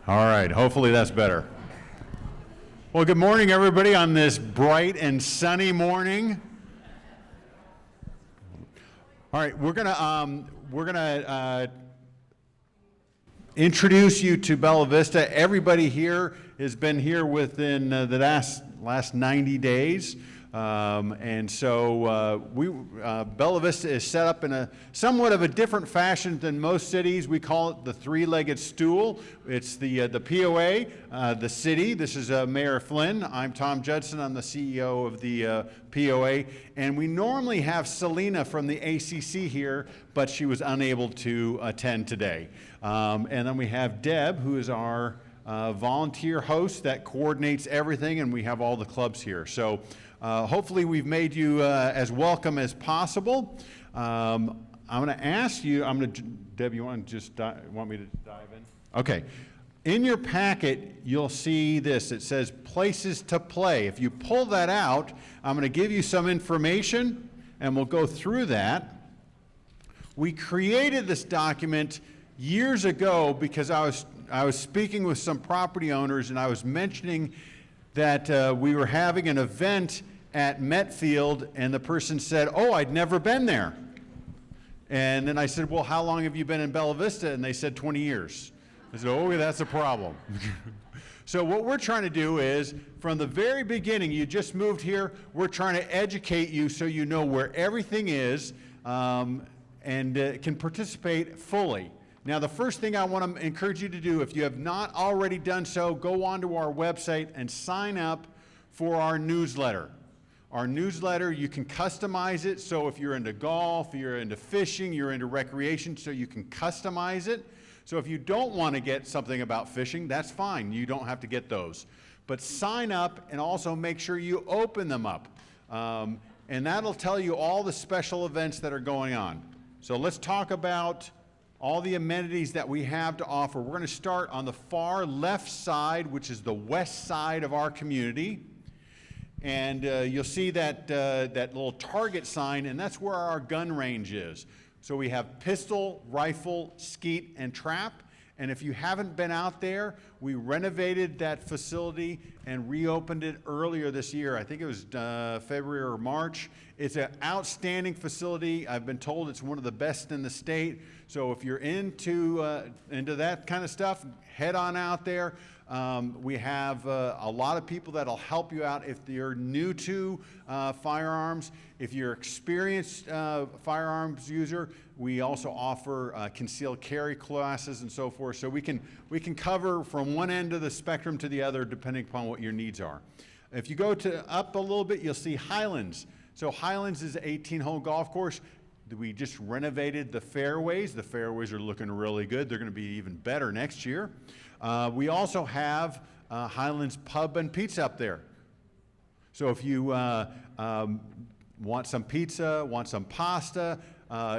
All right, hopefully that's better. Well, good morning, everybody, on this bright and sunny morning. All right, we're gonna introduce you to Bella Vista. Everybody here has been here within the last 90 days. And so Bella Vista is set up in a somewhat of a different fashion than most cities. We call it the three-legged stool. It's the POA, the city. This is Mayor Flynn. I'm Tom Judson. I'm the CEO of the POA. And we normally have Selena from the ACC here, but she was unable to attend today. And then we have Deb, who is our volunteer host that coordinates everything, and we have all the clubs here. So hopefully we've made you as welcome as possible. I'm going to ask you, Deb, you want me to dive in? Okay. In your packet, you'll see this. It says places to play. If you pull that out, I'm going to give you some information, and we'll go through that. We created this document years ago because I was speaking with some property owners, and I was mentioning that we were having an event at Metfield, and the person said, "Oh, I'd never been there." And then I said, "Well, how long have you been in Bella Vista?" And they said 20 years. I said, "Oh, that's a problem." So what we're trying to do is, from the very beginning, you just moved here, we're trying to educate you so you know where everything is and can participate fully. Now, the first thing I want to encourage you to do, if you have not already done so, go onto our website and sign up for our newsletter. Our newsletter, you can customize it, so if you're into golf, you're into fishing, you're into recreation, so you can customize it. So if you don't want to get something about fishing, that's fine. You don't have to get those. But sign up and also make sure you open them up. And that'll tell you all the special events that are going on. So let's talk about all the amenities that we have to offer. We're going to start on the far left side, which is the west side of our community. And you'll see that little target sign, and that's where our gun range is. So we have pistol, rifle, skeet, and trap. And if you haven't been out there, we renovated that facility and reopened it earlier this year. I think it was February or March. It's an outstanding facility. I've been told it's one of the best in the state. So if you're into that kind of stuff, head on out there. We have a lot of people that'll help you out if you're new to firearms. If you're an experienced firearms user, we also offer concealed carry classes and so forth. So we can cover from one end of the spectrum to the other depending upon what your needs are. If you go up a little bit, you'll see Highlands. So Highlands is an 18-hole golf course. We just renovated the fairways. The fairways are looking really good. They're going to be even better next year. We also have Highlands Pub and Pizza up there. So if you want some pizza, want some pasta,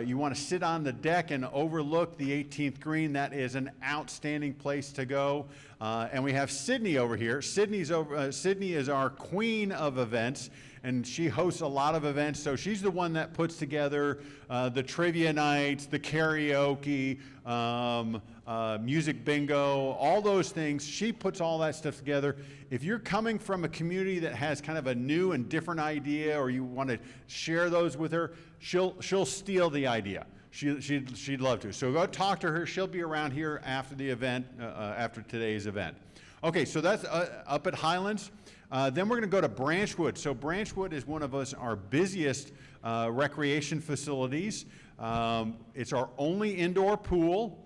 you want to sit on the deck and overlook the 18th green, that is an outstanding place to go. And we have Sydney over here. Sydney is our queen of events, and she hosts a lot of events. So she's the one that puts together the trivia nights, the karaoke, music bingo, all those things. She puts all that stuff together. If you're coming from a community that has kind of a new and different idea, or you want to share those with her, she'll steal the idea. She'd love to. So go talk to her. She'll be around here after the event, after today's event. Okay, so that's up at Highlands. Then we're going to go to Branchwood. So Branchwood is one of our busiest recreation facilities. It's our only indoor pool.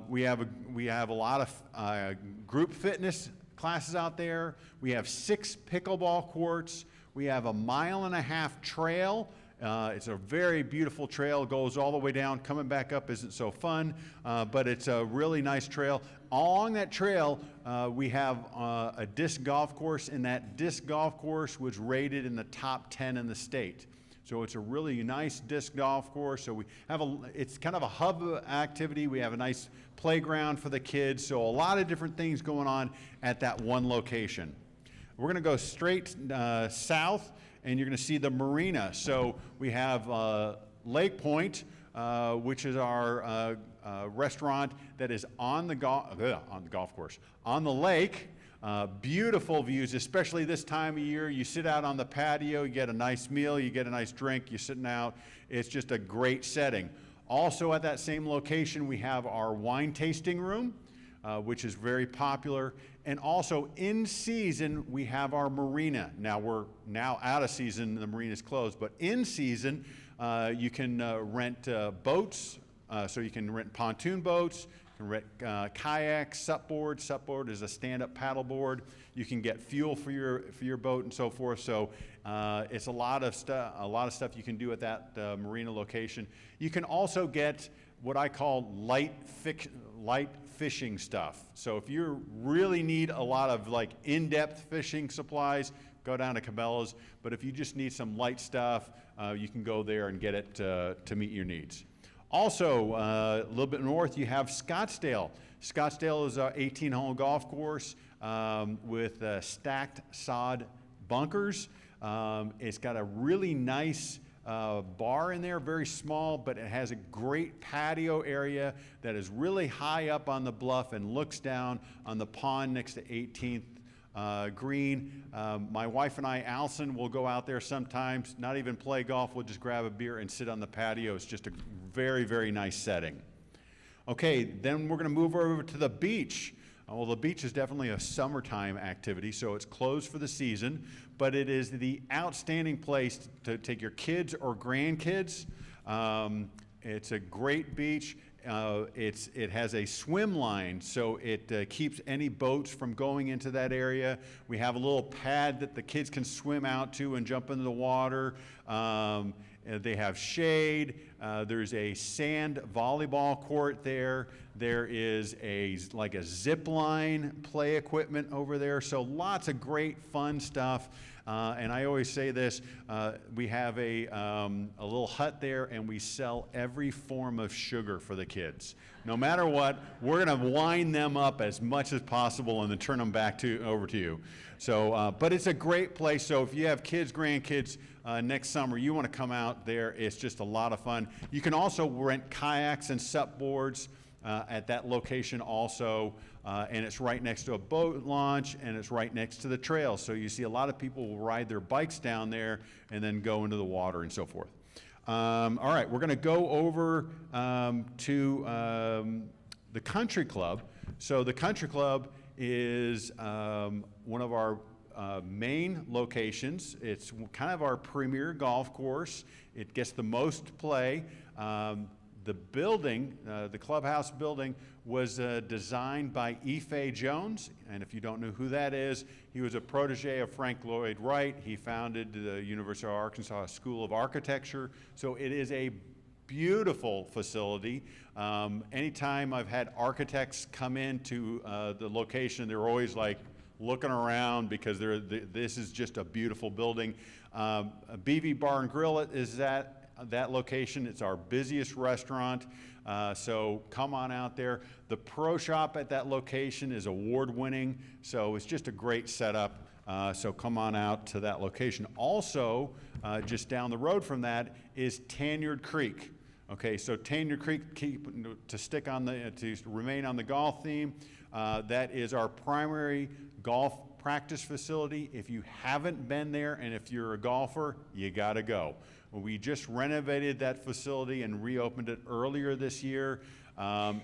We have a lot of group fitness classes out there. We have 6 pickleball courts. We have a 1.5 mile trail. It's a very beautiful trail. It goes all the way down. Coming back up isn't so fun, but it's a really nice trail. Along that trail, we have a disc golf course, and that disc golf course was rated in the top 10 in the state. So it's a really nice disc golf course. So it's kind of a hub activity. We have a nice playground for the kids. So a lot of different things going on at that one location. We're going to go straight south, and you're going to see the marina. So we have Lake Point, which is our restaurant that is on the golf course, on the lake. Beautiful views, especially this time of year. You sit out on the patio, you get a nice meal, you get a nice drink, you're sitting out. It's just a great setting. Also at that same location, we have our wine tasting room, which is very popular. And also in season, we have our marina. Now we're out of season, the marina's closed, but in season, you can rent boats, so you can rent pontoon boats, you can rent kayaks, supboard. Supboard is a stand-up paddleboard. You can get fuel for your boat and so forth. So it's a lot of stuff you can do at that marina location. You can also get what I call light fishing stuff. So if you really need a lot of like in-depth fishing supplies, go down to Cabela's. But if you just need some light stuff, you can go there and get it to meet your needs. Also, a little bit north, you have Scottsdale. Scottsdale is an 18-hole golf course with stacked sod bunkers. It's got a really nice bar in there, very small, but it has a great patio area that is really high up on the bluff and looks down on the pond next to 18th green. My wife and I, Allison, will go out there sometimes, not even play golf, we'll just grab a beer and sit on the patio. It's just a very, very nice setting. Okay, then we're going to move over to the beach. Well, the beach is definitely a summertime activity, so it's closed for the season, but it is the outstanding place to take your kids or grandkids. It's a great beach. It has a swim line, so it keeps any boats from going into that area. We have a little pad that the kids can swim out to and jump into the water. They have shade. There's a sand volleyball court there. There is like a zip line play equipment over there. So lots of great fun stuff. And I always say this, we have a little hut there and we sell every form of sugar for the kids. No matter what, we're gonna wind them up as much as possible and then turn them back over to you. So, but it's a great place. So if you have kids, grandkids, next summer, you wanna come out there, it's just a lot of fun. You can also rent kayaks and supboards at that location also. And it's right next to a boat launch, and it's right next to the trail. So you see a lot of people will ride their bikes down there and then go into the water and so forth. All right, we're going to go over to the country club. So the country club is one of our main locations. It's kind of our premier golf course. It gets the most play. The building, the clubhouse building, was designed by Ife Jones, and if you don't know who that is, he was a protege of Frank Lloyd Wright. He founded the University of Arkansas School of Architecture, so it is a beautiful facility. Anytime I've had architects come into the location, they're always like looking around because this is just a beautiful building. BV Bar and Grill is that location. It's our busiest restaurant, so come on out there. The pro shop at that location is award-winning, so it's just a great setup, so come on out to that location. Also, just down the road from that is Tanyard Creek. Okay, so Tanyard Creek, to remain on the golf theme, that is our primary golf practice facility. If you haven't been there and if you're a golfer, you gotta go. We just renovated that facility and reopened it earlier this year.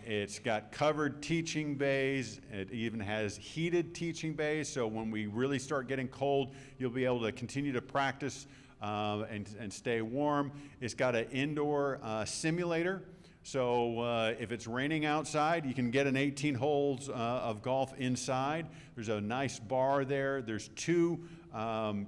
It's got covered teaching bays. It even has heated teaching bays, so when we really start getting cold, you'll be able to continue to practice and stay warm. It's got an indoor simulator, so if it's raining outside, you can get an 18 holes of golf inside. There's a nice bar there. There's 2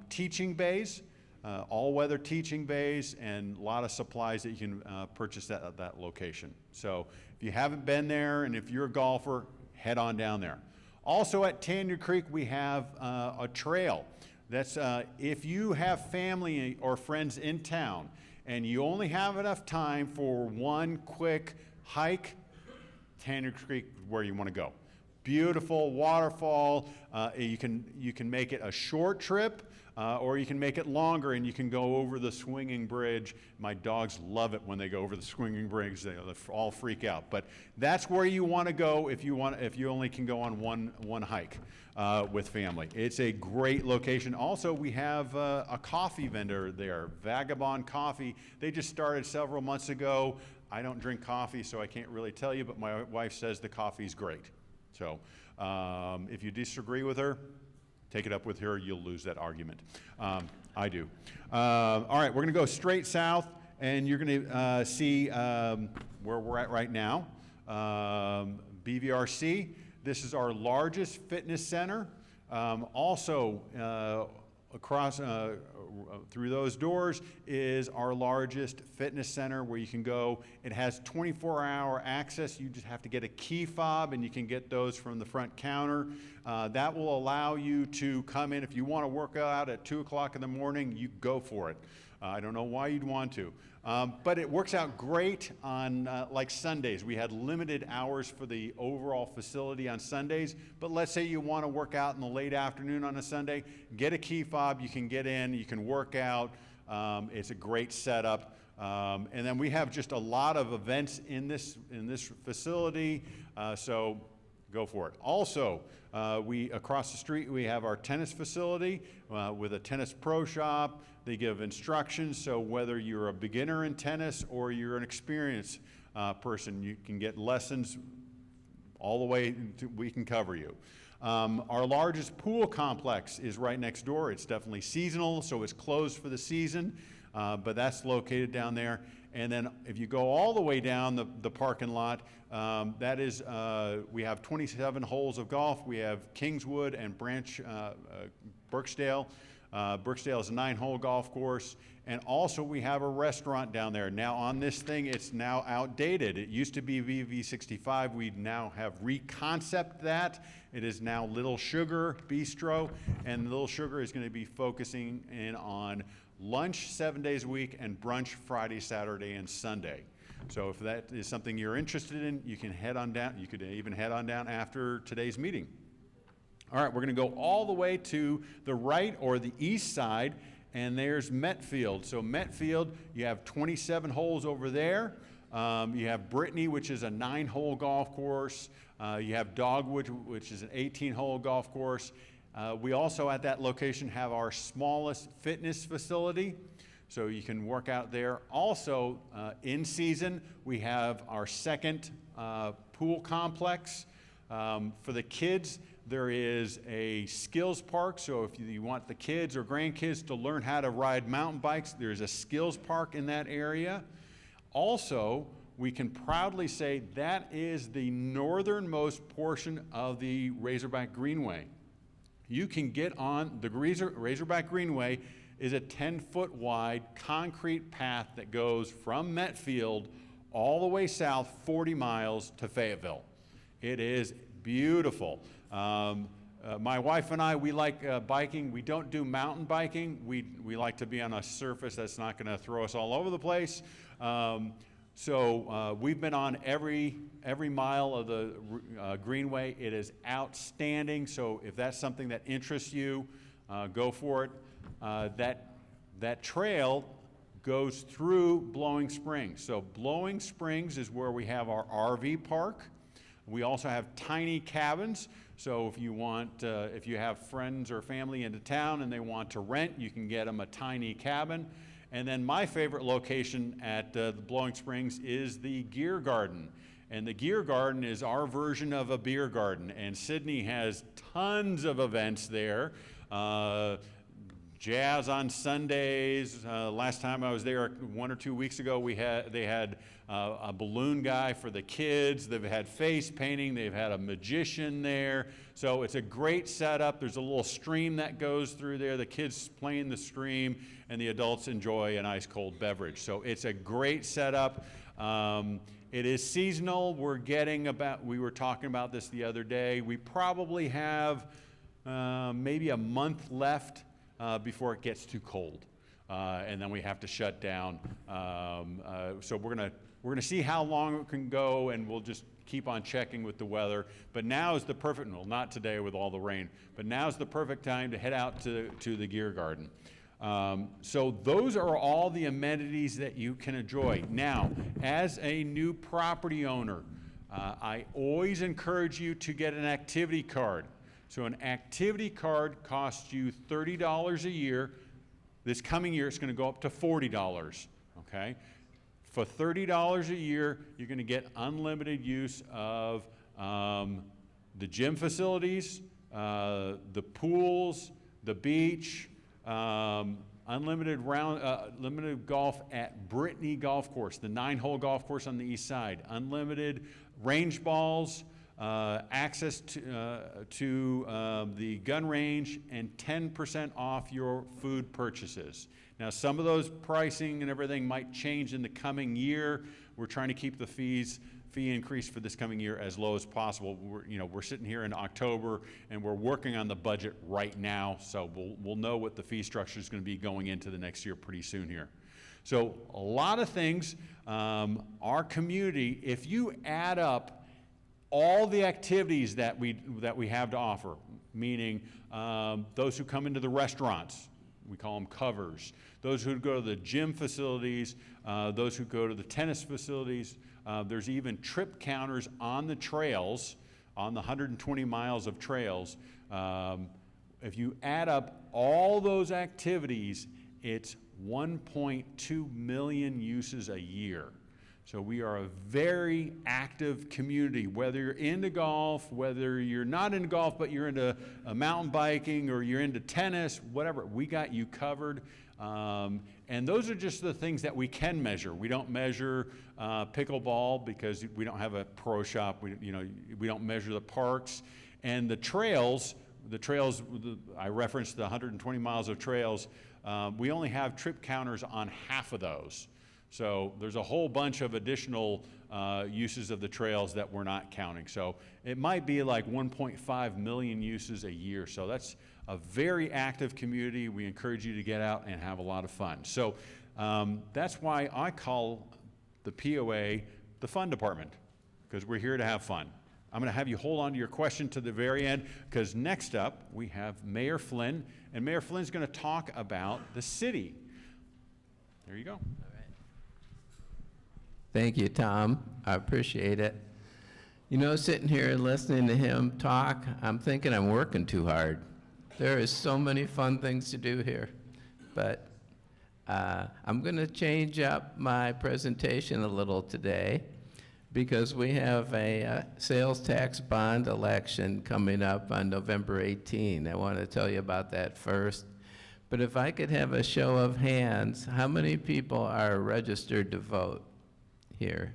teaching bays. All-weather teaching bays, and a lot of supplies that you can purchase at that location. So if you haven't been there and if you're a golfer, head on down there. Also at Tanyard Creek, we have a trail. That's if you have family or friends in town and you only have enough time for one quick hike, Tanyard Creek is where you want to go. Beautiful waterfall. You can make it a short trip. or you can make it longer and you can go over the swinging bridge. My dogs love it when they go over the swinging bridge. They all freak out. But that's where you want to go if you only can go on one hike with family. It's a great location. Also, we have a coffee vendor there, Vagabond Coffee. They just started several months ago. I don't drink coffee, so I can't really tell you, but my wife says the coffee's great. So if you disagree with her, take it up with her. You'll lose that argument. I do. All right, we're going to go straight south, and you're going to see where we're at right now. BVRC. This is our largest fitness center. Also, across through those doors is our largest fitness center where you can go. It has 24-hour access. You just have to get a key fob, and you can get those from the front counter. That will allow you to come in. If you want to work out at 2 o'clock in the morning, you go for it. I don't know why you'd want to. But it works out great on like Sundays. We had limited hours for the overall facility on Sundays, but let's say you want to work out in the late afternoon on a Sunday, get a key fob, you can get in, you can work out. It's a great setup. And then we have just a lot of events in this facility, so go for it. Also, across the street, we have our tennis facility with a tennis pro shop. They give instructions, so whether you're a beginner in tennis or you're an experienced person, you can get lessons all the way we can cover you. Our largest pool complex is right next door. It's definitely seasonal, so it's closed for the season, but that's located down there. And then if you go all the way down the parking lot, that is, we have 27 holes of golf. We have Kingswood and Birksdale. Birksdale is a 9-hole golf course. And also we have a restaurant down there. Now on this thing, it's now outdated. It used to be VV65. We now have reconcepted that. It is now Little Sugar Bistro. And Little Sugar is going to be focusing in on lunch 7 days a week and brunch Friday, Saturday, and Sunday. So if that is something you're interested in, you can head on down. You could even head on down after today's meeting. All right, we're going to go all the way to the right or the east side, and there's Metfield. So Metfield, you have 27 holes over there. You have Brittany, which is a 9-hole golf course. You have Dogwood, which is an 18-hole golf course. We also at that location have our smallest fitness facility, so you can work out there. Also, in season, we have our second pool complex. For the kids, there is a skills park, so if you want the kids or grandkids to learn how to ride mountain bikes, there's a skills park in that area. Also, we can proudly say that is the northernmost portion of the Razorback Greenway. You can get on the Razorback Greenway is a 10-foot wide concrete path that goes from Metfield all the way south 40 miles to Fayetteville. It is beautiful. My wife and I, we like biking. We don't do mountain biking. We like to be on a surface that's not going to throw us all over the place. So we've been on every mile of the Greenway. It is outstanding. So if that's something that interests you, go for it. That trail goes through Blowing Springs. So Blowing Springs is where we have our RV park. We also have tiny cabins. So if you want, if you have friends or family into town and they want to rent, you can get them a tiny cabin. And then my favorite location at the Blowing Springs is the Gear Garden. And the Gear Garden is our version of a beer garden. And Sydney has tons of events there. Jazz on Sundays. Last time I was there 1 or 2 weeks ago, they had a balloon guy for the kids. They've had face painting. They've had a magician there. So it's a great setup. There's a little stream that goes through there. The kids play in the stream, and the adults enjoy an ice cold beverage. So it's a great setup. It is seasonal. We were talking about this the other day. We probably have maybe a month left before it gets too cold, and then we have to shut down. So we're gonna see how long it can go, and we'll just keep on checking with the weather. But now is the perfect, well, not today with all the rain, but now is the perfect time to head out to the Gear Garden. So those are all the amenities that you can enjoy. Now, as a new property owner, I always encourage you to get an activity card. So an activity card costs you $30 a year. This coming year, it's going to go up to $40, okay? For $30 a year, you're going to get unlimited use of the gym facilities, the pools, the beach, unlimited limited golf at Brittany Golf Course, the 9-hole golf course on the east side, unlimited range balls, access to the gun range, and 10% off your food purchases. Now, some of those pricing and everything might change in the coming year. We're trying to keep the fee increase for this coming year as low as possible. We're sitting here in October, and we're working on the budget right now, so we'll know what the fee structure is going to be going into the next year pretty soon here. So a lot of things. Our community, if you add up all the activities that we have to offer, meaning those who come into the restaurants, we call them covers, those who go to the gym facilities, those who go to the tennis facilities, there's even trip counters on the trails, on the 120 miles of trails. If you add up all those activities, it's 1.2 million uses a year. So we are a very active community, whether you're into golf, whether you're not into golf, but you're into mountain biking or you're into tennis, whatever, we got you covered. And those are just the things that we can measure. We don't measure pickleball because we don't have a pro shop. We don't measure the parks. And the trails, I referenced the 120 miles of trails, we only have trip counters on half of those. So there's a whole bunch of additional uses of the trails that we're not counting. So it might be like 1.5 million uses a year. So that's a very active community. We encourage you to get out and have a lot of fun. So that's why I call the POA the fun department, because we're here to have fun. I'm going to have you hold on to your question to the very end, because next up we have Mayor Flynn, and Mayor Flynn's going to talk about the city. There you go. Thank you, Tom. I appreciate it. Sitting here and listening to him talk, I'm thinking I'm working too hard. There is so many fun things to do here. But I'm going to change up my presentation a little today because we have a sales tax bond election coming up on November 18. I want to tell you about that first. But if I could have a show of hands, how many people are registered to vote here?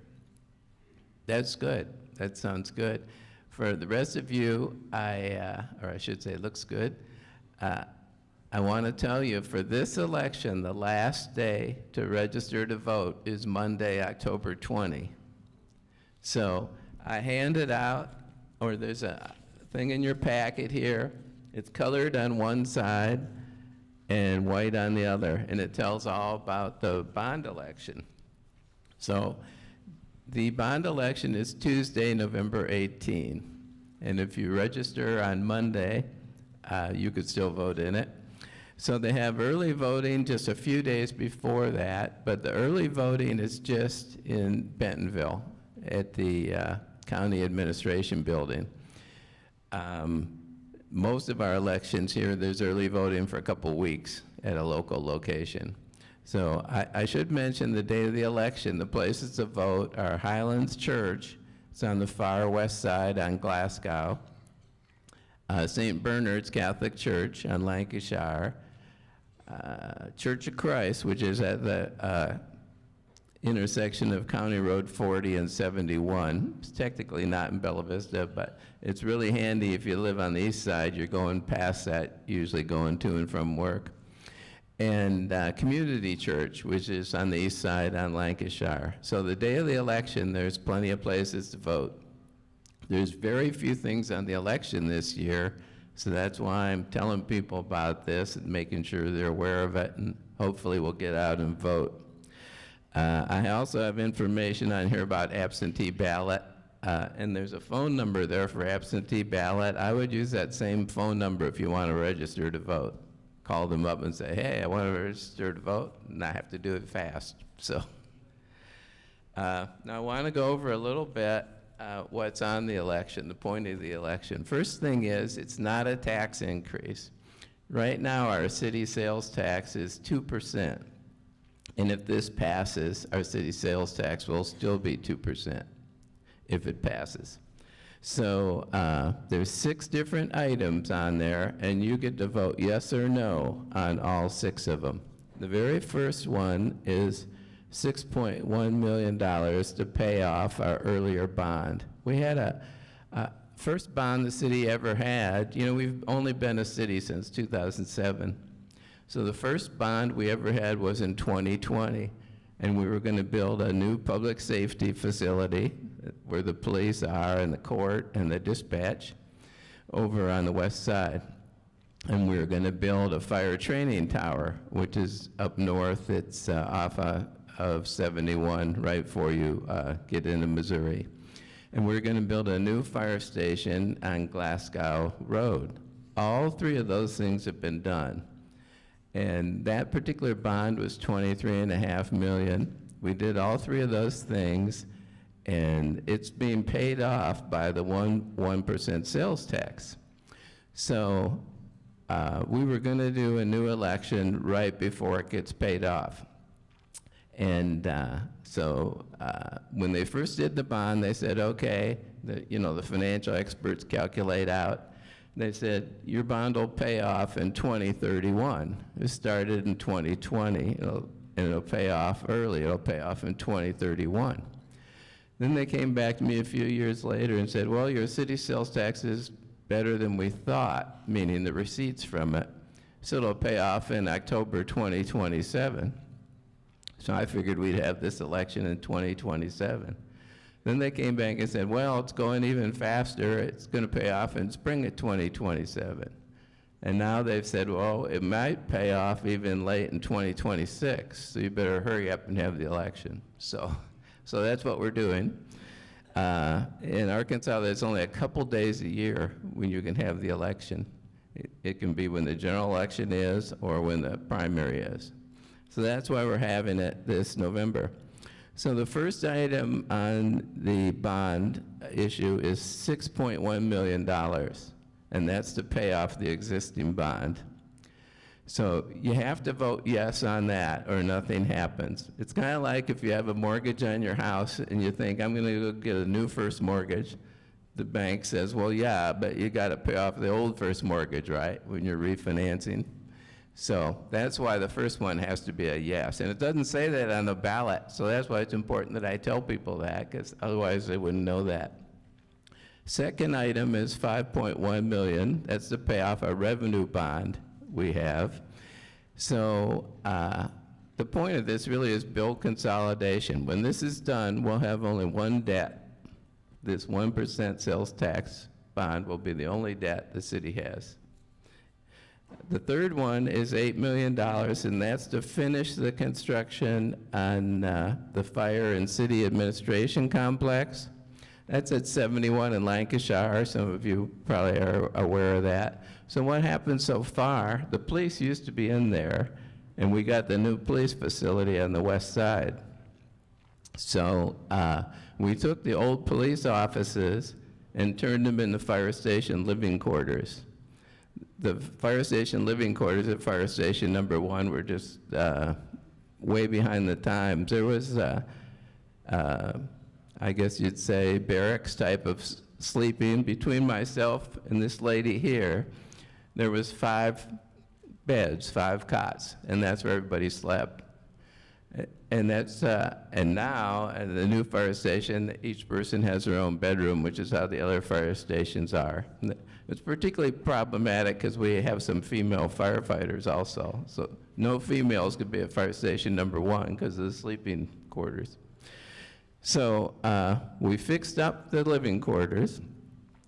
That's good. That sounds good. For the rest of you, or I should say it looks good, I want to tell you for this election, the last day to register to vote is Monday, October 20. So I handed out, or there's a thing in your packet here. It's colored on one side and white on the other, and it tells all about the bond election. So the bond election is Tuesday, November 18. And if you register on Monday, you could still vote in it. So they have early voting just a few days before that, but the early voting is just in Bentonville at the County Administration Building. Most of our elections here, there's early voting for a couple weeks at a local location. So I should mention the day of the election, the places to vote are Highlands Church, it's on the far west side on Glasgow, St. Bernard's Catholic Church on Lancashire, Church of Christ, which is at the intersection of County Road 40 and 71. It's technically not in Bella Vista, but it's really handy if you live on the east side. You're going past that, usually going to and from work. And Community Church, which is on the east side on Lancashire. So the day of the election, there's plenty of places to vote. There's very few things on the election this year, so that's why I'm telling people about this and making sure they're aware of it, and hopefully we'll get out and vote. I also have information on here about absentee ballot. And there's a phone number there for absentee ballot. I would use that same phone number if you want to register to vote. Call them up and say, hey, I want to register to vote, and I have to do it fast. So now I want to go over a little bit what's on the election, the point of the election. First thing is, it's not a tax increase. Right now, our city sales tax is 2%. And if this passes, our city sales tax will still be 2% if it passes. So there's 6 different items on there, and you get to vote yes or no on all 6 of them. The very first one is $6.1 million to pay off our earlier bond. We had a first bond the city ever had. You know, we've only been a city since 2007. So the first bond we ever had was in 2020, and we were going to build a new public safety facility where the police are and the court and the dispatch over on the west side. And we were going to build a fire training tower, which is up north. It's off of 71 right before you get into Missouri. And we're going to build a new fire station on Glasgow Road. All 3 of those things have been done. And that particular bond was $23.5 million. We did all 3 of those things, and it's being paid off by the 1% sales tax. So we were going to do a new election right before it gets paid off. And so when they first did the bond, they said, okay, the financial experts calculate out. They said, your bond will pay off in 2031. It started in 2020, and it'll pay off early. It'll pay off in 2031. Then they came back to me a few years later and said, well, your city sales tax is better than we thought, meaning the receipts from it. So it'll pay off in October 2027. So I figured we'd have this election in 2027. Then they came back and said, well, it's going even faster. It's going to pay off in spring of 2027. And now they've said, well, it might pay off even late in 2026, so you better hurry up and have the election. So that's what we're doing. In Arkansas, there's only a couple days a year when you can have the election. It can be when the general election is or when the primary is. So that's why we're having it this November. So the first item on the bond issue is $6.1 million, and that's to pay off the existing bond. So you have to vote yes on that or nothing happens. It's kind of like if you have a mortgage on your house and you think, I'm going to go get a new first mortgage. The bank says, well, yeah, but you got to pay off the old first mortgage, right, when you're refinancing. So that's why the first one has to be a yes. And it doesn't say that on the ballot, so that's why it's important that I tell people that, because otherwise they wouldn't know that. Second item is $5.1 million. That's to pay off a revenue bond we have. So the point of this really is bill consolidation. When this is done, we'll have only one debt. This 1% sales tax bond will be the only debt the city has. The third one is $8 million, and that's to finish the construction on the fire and city administration complex. That's at 71 in Lancashire. Some of you probably are aware of that. So what happened so far, the police used to be in there, and we got the new police facility on the west side. So we took the old police offices and turned them into fire station living quarters. The fire station living quarters at fire station number 1 were just way behind the times. There was, I guess you'd say, barracks type of sleeping. Between myself and this lady here, there was 5 beds, 5 cots, and that's where everybody slept. And that's and now at the new fire station, each person has their own bedroom, which is how the other fire stations are. It's particularly problematic because we have some female firefighters also. So no females could be at fire station number 1 because of the sleeping quarters. So we fixed up the living quarters,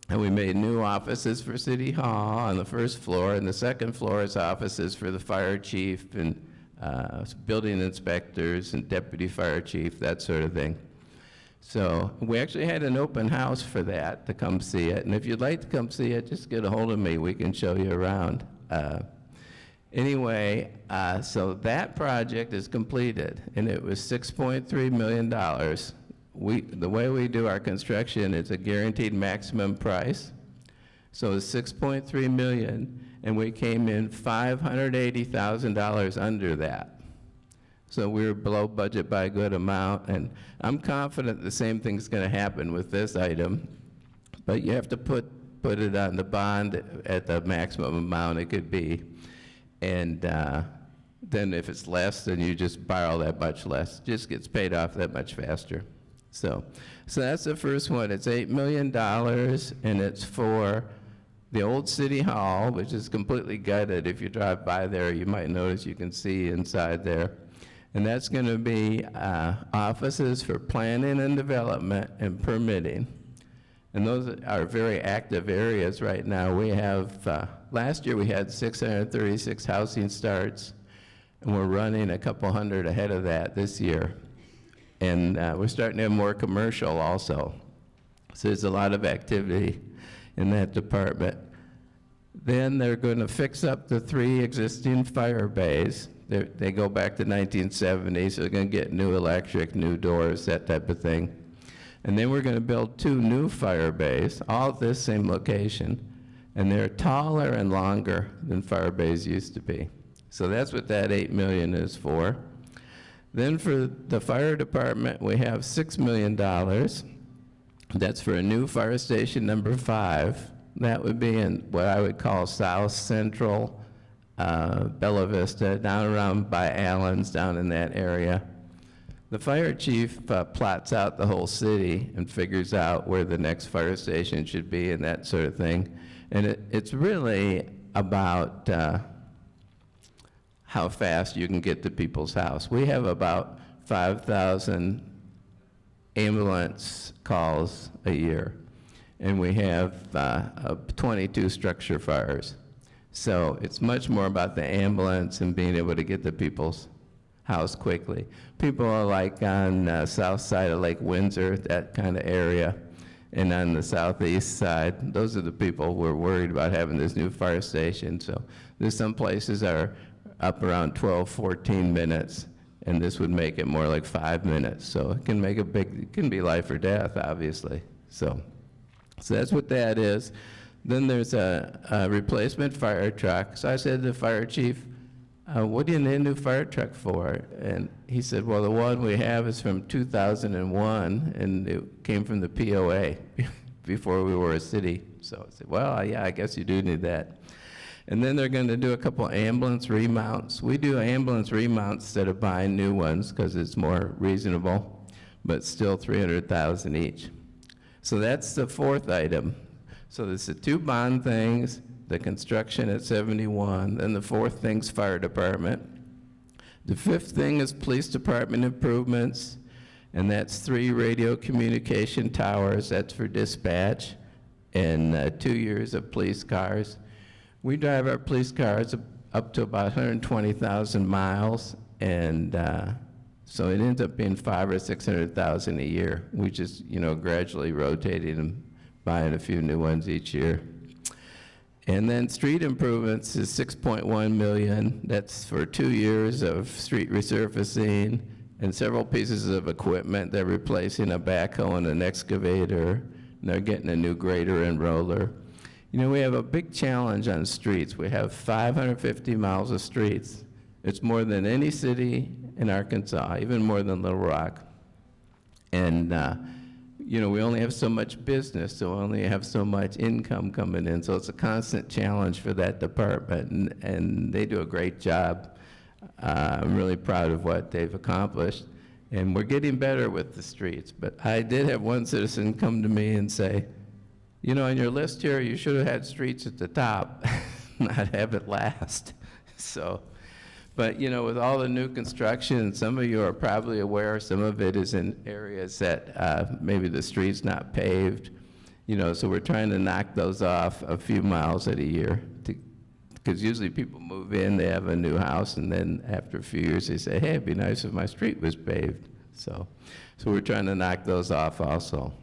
and we made new offices for City Hall on the first floor, and the second floor is offices for the fire chief and building inspectors and deputy fire chief, that sort of thing. So we actually had an open house for that to come see it. And if you'd like to come see it, just get a hold of me. We can show you around. Anyway, so that project is completed, and it was $6.3 million. The way we do our construction, it's a guaranteed maximum price. So it's $6.3 million, and we came in $580,000 under that. So we were below budget by a good amount, and I'm confident the same thing's going to happen with this item, but you have to put it on the bond at the maximum amount it could be, and then if it's less, then you just borrow that much less. It just gets paid off that much faster. So that's the first one. It's $8 million, and it's for the old City Hall, which is completely gutted. If you drive by there, you might notice you can see inside there. And that's going to be offices for planning and development and permitting. And those are very active areas right now. We have, last year we had 636 housing starts, and we're running a couple hundred ahead of that this year. And we're starting to have more commercial also. So there's a lot of activity in that department. Then they're going to fix up the 3 existing fire bays. They go back to 1970, so they're going to get new electric, new doors, that type of thing. And then we're going to build 2 new fire bays, all at this same location. And they're taller and longer than fire bays used to be. So that's what that $8 million is for. Then for the fire department, we have $6 million. That's for a new fire station number 5. That would be in what I would call South Central Bella Vista, down around by Allen's, down in that area. The fire chief plots out the whole city and figures out where the next fire station should be and that sort of thing. And it's really about how fast you can get to people's house. We have about 5,000 ambulance calls a year, and we have 22 structure fires. So it's much more about the ambulance and being able to get to people's house quickly. People are like on the south side of Lake Windsor, that kind of area, and on the southeast side, those are the people who are worried about having this new fire station. So there's some places that are up around 12, 14 minutes, and this would make it more like 5 minutes. So it can make it can be life or death, obviously. So that's what that is. Then there's a replacement fire truck. So I said to the fire chief, what do you need a new fire truck for? And he said, well, the one we have is from 2001, and it came from the POA before we were a city. So I said, well, yeah, I guess you do need that. And then they're going to do a couple ambulance remounts. We do ambulance remounts instead of buying new ones because it's more reasonable, but still $300,000 each. So that's the 4th item. So there's the 2 bond things, the construction at 71, then the 4th thing's fire department. The 5th thing is police department improvements, and that's 3 radio communication towers. That's for dispatch, and 2 years of police cars. We drive our police cars up to about 120,000 miles, and so it ends up being $500,000 or $600,000 a year. We just, gradually rotating them, buying a few new ones each year. And then street improvements is $6.1 million. That's for 2 years of street resurfacing and several pieces of equipment. They're replacing a backhoe and an excavator, and they're getting a new grader and roller. We have a big challenge on streets. We have 550 miles of streets. It's more than any city in Arkansas, even more than Little Rock. And we only have so much business, so we only have so much income coming in. So it's a constant challenge for that department, and they do a great job. I'm really proud of what they've accomplished. And we're getting better with the streets. But I did have one citizen come to me and say, on your list here, you should have had streets at the top, not have it last. So, but with all the new construction, some of you are probably aware, some of it is in areas that maybe the street's not paved, so we're trying to knock those off a few miles at a year. Because usually people move in, they have a new house, and then after a few years they say, hey, it'd be nice if my street was paved. So we're trying to knock those off also.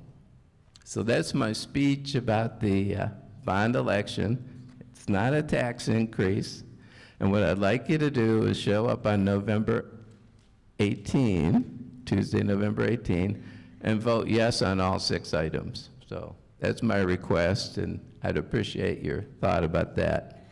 So that's my speech about the bond election. It's not a tax increase. And what I'd like you to do is show up on November 18, Tuesday, November 18, and vote yes on all 6 items. So that's my request, and I'd appreciate your thought about that.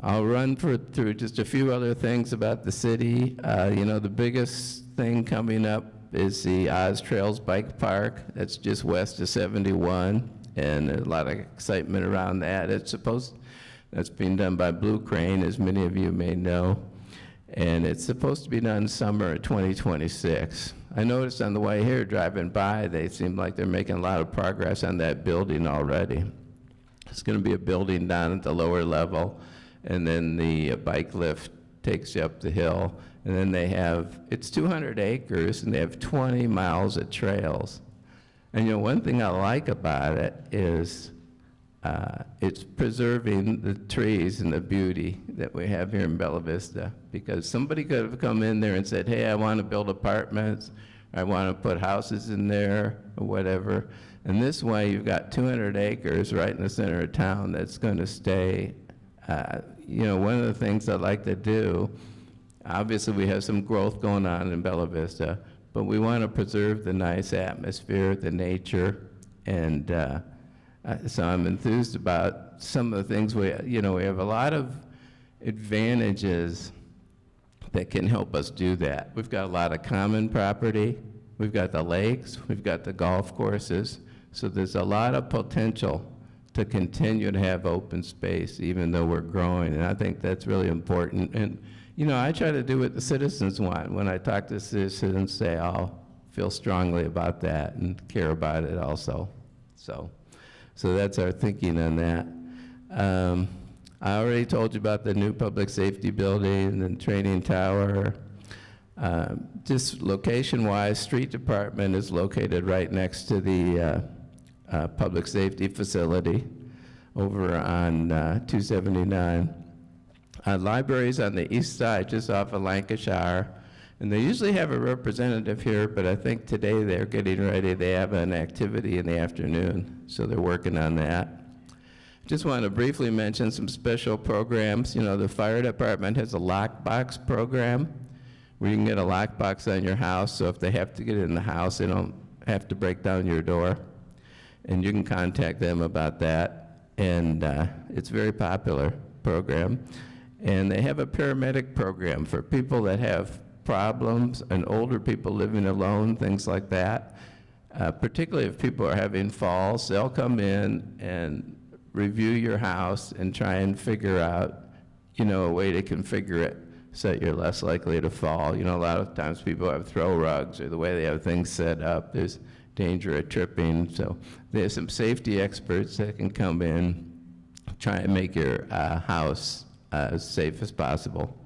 I'll run through just a few other things about the city. You know, the biggest thing coming up is the Oz Trails Bike Park. That's just west of 71, and there's a lot of excitement around that. That's being done by Blue Crane, as many of you may know, and it's supposed to be done summer of 2026. I noticed on the way here, driving by, they seem like they're making a lot of progress on that building already. It's going to be a building down at the lower level, and then the bike lift takes you up the hill. And then it's 200 acres, and they have 20 miles of trails. And you know, one thing I like about it is it's preserving the trees and the beauty that we have here in Bella Vista. Because somebody could have come in there and said, hey, I want to build apartments, I want to put houses in there, or whatever. And this way, you've got 200 acres right in the center of town that's going to stay. You know, one of the things I'd like to do, obviously we have some growth going on in Bella Vista, but we want to preserve the nice atmosphere, the nature, and so I'm enthused about some of the things we have a lot of advantages that can help us do that. We've got a lot of common property, we've got the lakes, we've got the golf courses, so there's a lot of potential to continue to have open space even though we're growing, and I think that's really important. And you know, I try to do what the citizens want. When I talk to citizens, they all feel strongly about that and care about it also. So that's our thinking on that. I already told you about the new public safety building and training tower. Just location-wise, street department is located right next to the public safety facility over on 279. Libraries on the east side, just off of Lancashire, and they usually have a representative here, but I think today they're getting ready. They have an activity in the afternoon, so they're working on that. Just want to briefly mention some special programs. You know, the fire department has a lockbox program where you can get a lockbox on your house, so if they have to get in the house, they don't have to break down your door. And you can contact them about that, and it's a very popular program. And they have a paramedic program for people that have problems and older people living alone, things like that. Particularly if people are having falls, they'll come in and review your house and try and figure out, you know, a way to configure it so that you're less likely to fall. You know, a lot of times people have throw rugs, or the way they have things set up, there's danger of tripping. So there's some safety experts that can come in, try and make your house as safe as possible.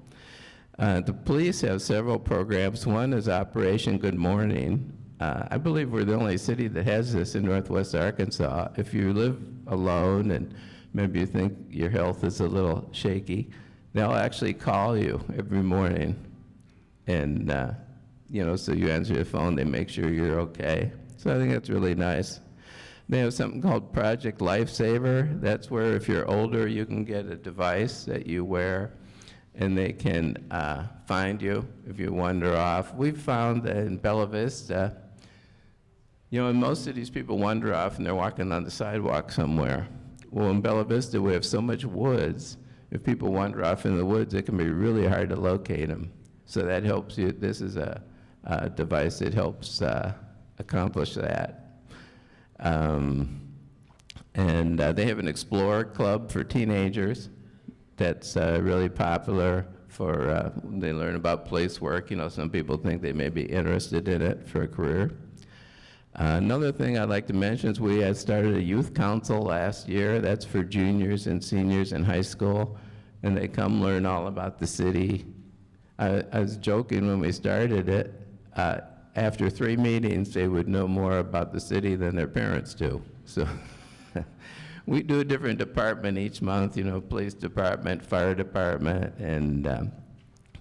The police have several programs. One is Operation Good Morning. I believe we're the only city that has this in Northwest Arkansas. If you live alone and maybe you think your health is a little shaky, they'll actually call you every morning. And, you know, so you answer your phone, they make sure you're okay. So I think that's really nice. They have something called Project Lifesaver. That's where if you're older, you can get a device that you wear, and they can find you if you wander off. We've found that in Bella Vista, you know, in most cities, people wander off and they're walking on the sidewalk somewhere. Well, in Bella Vista, we have so much woods. If people wander off in the woods, it can be really hard to locate them. So that helps you. This is a device that helps accomplish that. And they have an Explorer Club for teenagers that's really popular for, they learn about place work. You know, some people think they may be interested in it for a career. Another thing I'd like to mention is we had started a youth council last year. That's for juniors and seniors in high school, and they come learn all about the city. I was joking when we started it. After 3 meetings, they would know more about the city than their parents do. So we do a different department each month, you know, police department, fire department, and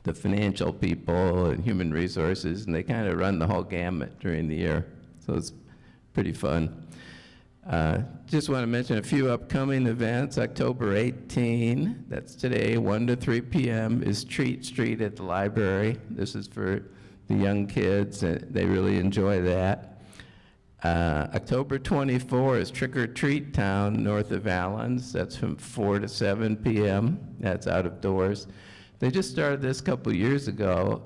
the financial people and human resources, and they kind of run the whole gamut during the year. So it's pretty fun. Just want to mention a few upcoming events. October 18, that's today, 1 to 3 p.m., is Treat Street at the library. This is for the young kids, and they really enjoy that. October 24 is Trick or Treat Town north of Allen's. That's from 4 to 7 p.m. That's out of doors. They just started this a couple years ago.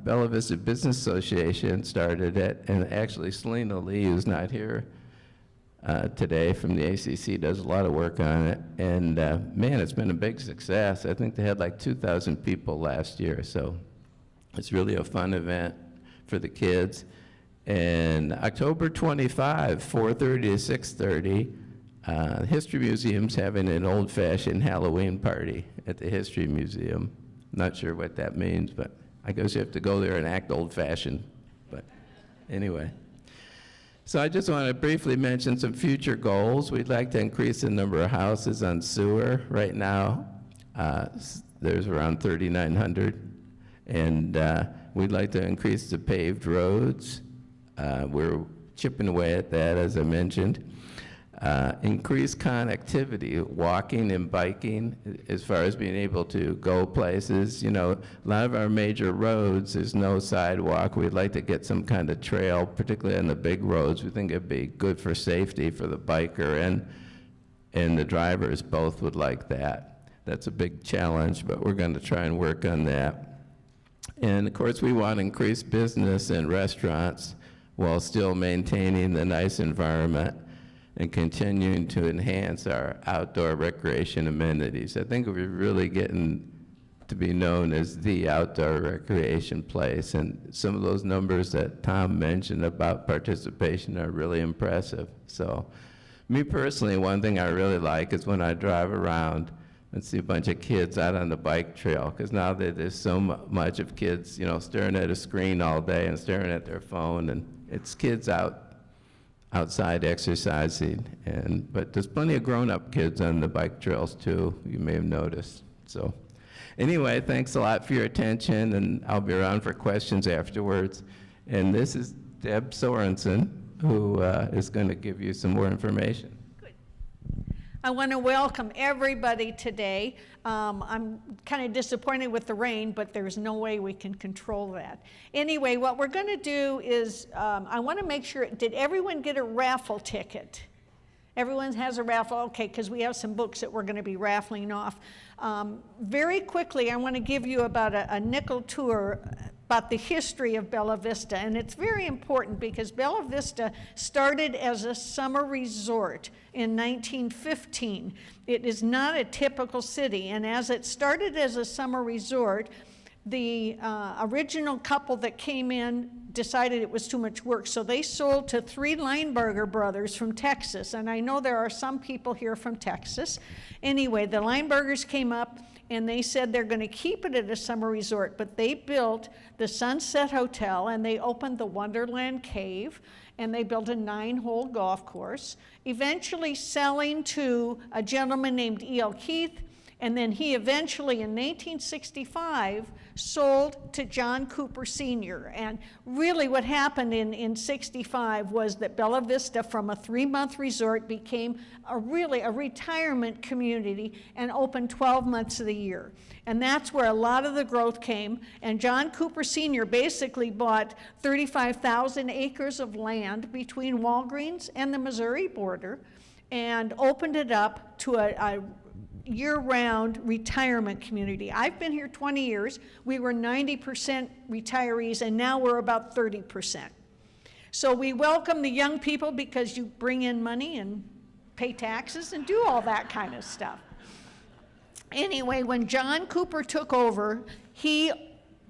Bella Vista Business Association started it, and actually Selena Lee, who's not here today from the ACC, does a lot of work on it. And man, it's been a big success. I think they had like 2,000 people last year, so it's really a fun event for the kids. And October 25, 4:30 to 6:30, the History Museum's having an old-fashioned Halloween party at the History Museum. Not sure what that means, but I guess you have to go there and act old-fashioned. But anyway. So I just want to briefly mention some future goals. We'd like to increase the number of houses on sewer. Right now, there's around 3,900. And we'd like to increase the paved roads. We're chipping away at that, as I mentioned. Increase connectivity, walking and biking, as far as being able to go places. You know, a lot of our major roads, there's no sidewalk. We'd like to get some kind of trail, particularly on the big roads. We think it'd be good for safety for the biker and the drivers. Both would like that. That's a big challenge, but we're going to try and work on that. And of course, we want to increase business in restaurants while still maintaining the nice environment and continuing to enhance our outdoor recreation amenities. I think we're really getting to be known as the outdoor recreation place, and some of those numbers that Tom mentioned about participation are really impressive. So me personally, one thing I really like is when I drive around and see a bunch of kids out on the bike trail, because now that there's so much of kids, you know, staring at a screen all day and staring at their phone, and it's kids outside exercising, but there's plenty of grown-up kids on the bike trails too, you may have noticed. So anyway, thanks a lot for your attention, and I'll be around for questions afterwards. And this is Deb Sorensen, who is going to give you some more information. I want to welcome everybody today. I'm kind of disappointed with the rain, but there's no way we can control that. Anyway, what we're going to do is, I want to make sure, did everyone get a raffle ticket? Everyone has a raffle, okay, because we have some books that we're going to be raffling off. Very quickly, I want to give you about a nickel tour about the history of Bella Vista, and it's very important because Bella Vista started as a summer resort in 1915. It is not a typical city, and as it started as a summer resort, the original couple that came in decided it was too much work, so they sold to 3 Lineberger brothers from Texas, and I know there are some people here from Texas. Anyway, the Linebergers came up and they said they're going to keep it at a summer resort, but they built the Sunset Hotel and they opened the Wonderland Cave and they built a 9-hole golf course, eventually selling to a gentleman named E.L. Keith, and then he eventually in 1865 sold to John Cooper Sr. And really what happened in 65 was that Bella Vista from a 3-month resort became a retirement community and opened 12 months of the year. And that's where a lot of the growth came. And John Cooper Sr. basically bought 35,000 acres of land between Walgreens and the Missouri border and opened it up to a year-round retirement community. I've been here 20 years. We were 90% retirees, and now we're about 30%. So we welcome the young people because you bring in money and pay taxes and do all that kind of stuff. Anyway, when John Cooper took over, he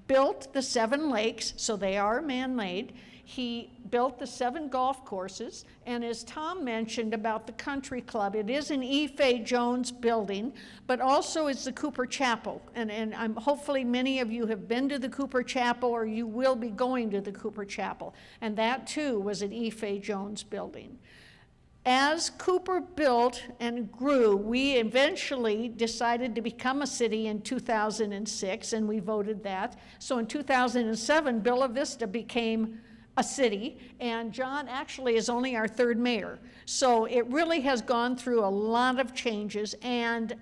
built the 7 lakes, so they are man-made. He built the 7 golf courses, and as Tom mentioned about the country club, it is an E. Fay Jones building, but also it's the Cooper Chapel, and hopefully many of you have been to the Cooper Chapel or you will be going to the Cooper Chapel, and that too was an E. Fay Jones building. As Cooper built and grew, we eventually decided to become a city in 2006, and we voted that. So in 2007, Bella Vista became a city, and John actually is only our third mayor. So it really has gone through a lot of changes, and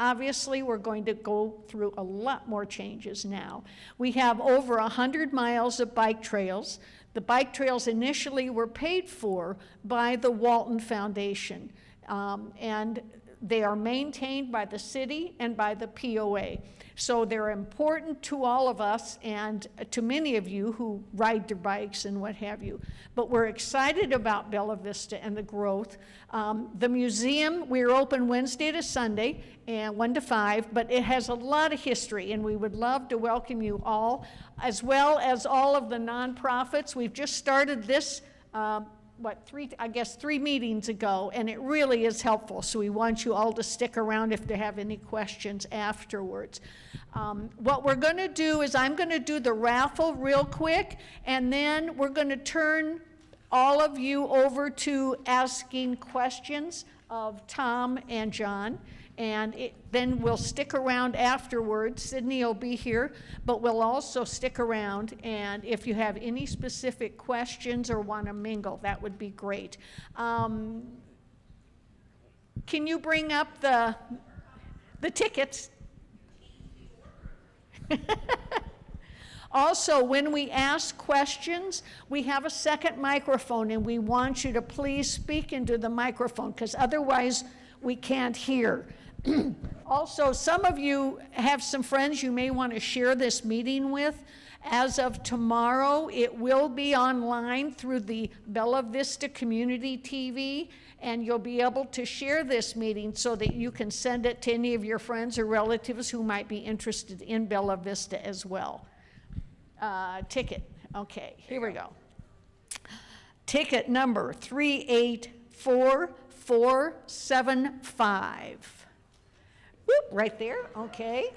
obviously we're going to go through a lot more changes now. We have over 100 miles of bike trails. The bike trails initially were paid for by the Walton Foundation, and they are maintained by the city and by the POA. So they're important to all of us and to many of you who ride your bikes and what have you. But we're excited about Bella Vista and the growth. The museum, we're open Wednesday to Sunday, and 1 to 5, but it has a lot of history, and we would love to welcome you all, as well as all of the nonprofits. We've just started this, 3 meetings ago, and it really is helpful. So we want you all to stick around if they have any questions afterwards. What we're going to do is I'm going to do the raffle real quick, and then we're going to turn all of you over to asking questions of Tom and John. And then we'll stick around afterwards. Sydney will be here, but we'll also stick around. And if you have any specific questions or want to mingle, that would be great. Can you bring up the tickets? Also, when we ask questions, we have a second microphone, and we want you to please speak into the microphone, because otherwise we can't hear. Also, some of you have some friends you may want to share this meeting with. As of tomorrow, it will be online through the Bella Vista Community TV, and you'll be able to share this meeting so that you can send it to any of your friends or relatives who might be interested in Bella Vista as well. Ticket. Okay, here we go. Ticket number 384475. Whoop, right there, okay.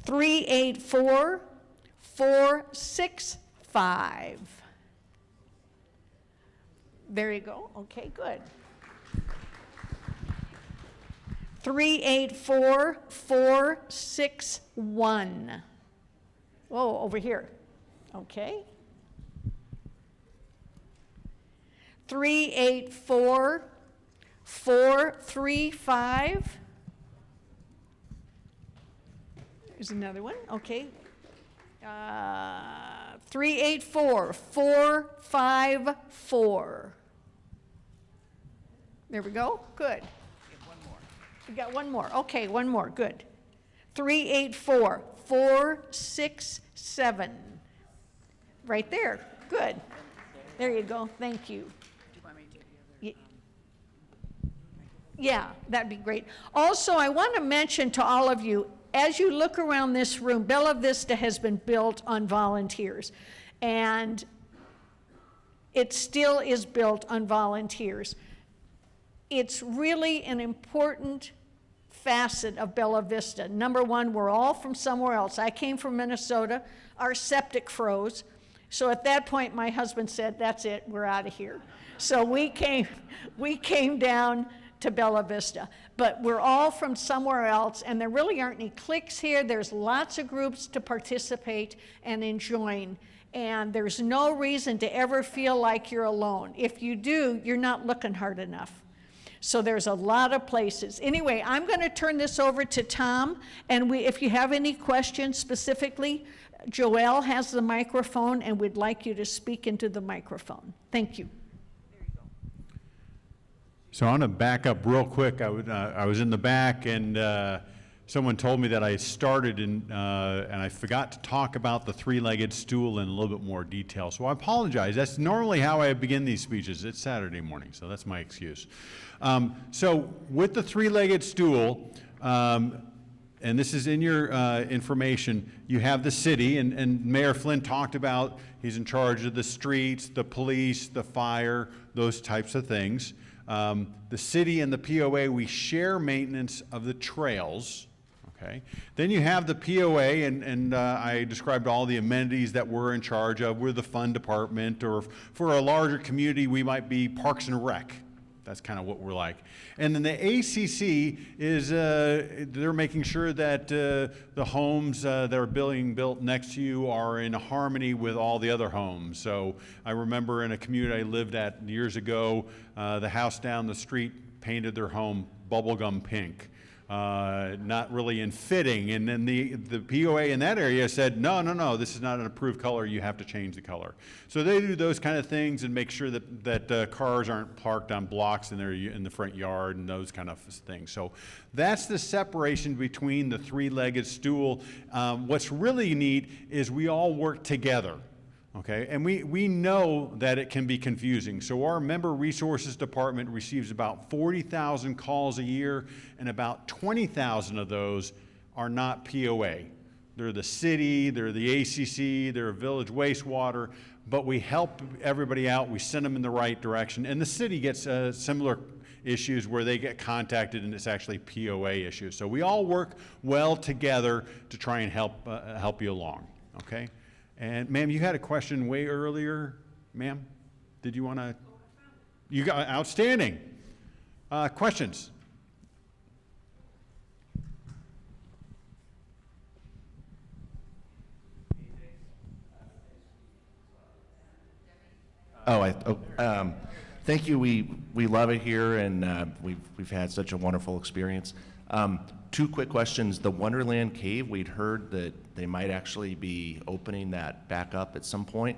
Three 84465. There you go, okay, good. 384461. Whoa, over here, okay. 384435. There's another one, okay. 384454. There we go, good. We got one more, okay, one more, good. 384467. Right there, good. There you go, thank you. Yeah, that'd be great. Also, I want to mention to all of you, as you look around this room, Bella Vista has been built on volunteers, and it still is built on volunteers. It's really an important facet of Bella Vista. Number one, we're all from somewhere else. I came from Minnesota. Our septic froze. So at that point, my husband said, that's it, we're out of here. So we came down to Bella Vista. But we're all from somewhere else, and there really aren't any cliques here. There's lots of groups to participate and enjoy. And there's no reason to ever feel like you're alone. If you do, you're not looking hard enough. So there's a lot of places. Anyway, I'm going to turn this over to Tom, and if you have any questions specifically, Joelle has the microphone, and we'd like you to speak into the microphone. Thank you. So I want to back up real quick. I was in the back, and someone told me that I started and I forgot to talk about the three-legged stool in a little bit more detail. So I apologize. That's normally how I begin these speeches. It's Saturday morning, so that's my excuse. So with the three-legged stool, and this is in your information, you have the city, and Mayor Flynn talked about he's in charge of the streets, the police, the fire, those types of things. The city and the POA, we share maintenance of the trails, Okay. Then you have the POA, and I described all the amenities that we're in charge of. We're the fund department, or for a larger community, we might be Parks and Rec. That's kind of what we're like. And then the ACC is, they're making sure that the homes that are being built next to you are in harmony with all the other homes. So I remember in a community I lived at years ago, the house down the street painted their home bubblegum pink. Not really in fitting, and then the POA in that area said, no, this is not an approved color, you have to change the color. So they do those kind of things and make sure that cars aren't parked on blocks in the front yard and those kind of things. So that's the separation between the three-legged stool. What's really neat is we all work together. Okay, and we know that it can be confusing. So our Member Resources Department receives about 40,000 calls a year, and about 20,000 of those are not POA. They're the city, they're the ACC, they're village wastewater, but we help everybody out, we send them in the right direction, and the city gets similar issues where they get contacted and it's actually POA issues. So we all work well together to try and help you along, okay? And ma'am, you had a question way earlier, ma'am. Did you want to? You got outstanding. Questions? Thank you. We love it here, and we've had such a wonderful experience. Two quick questions. The Wonderland Cave, we'd heard that they might actually be opening that back up at some point.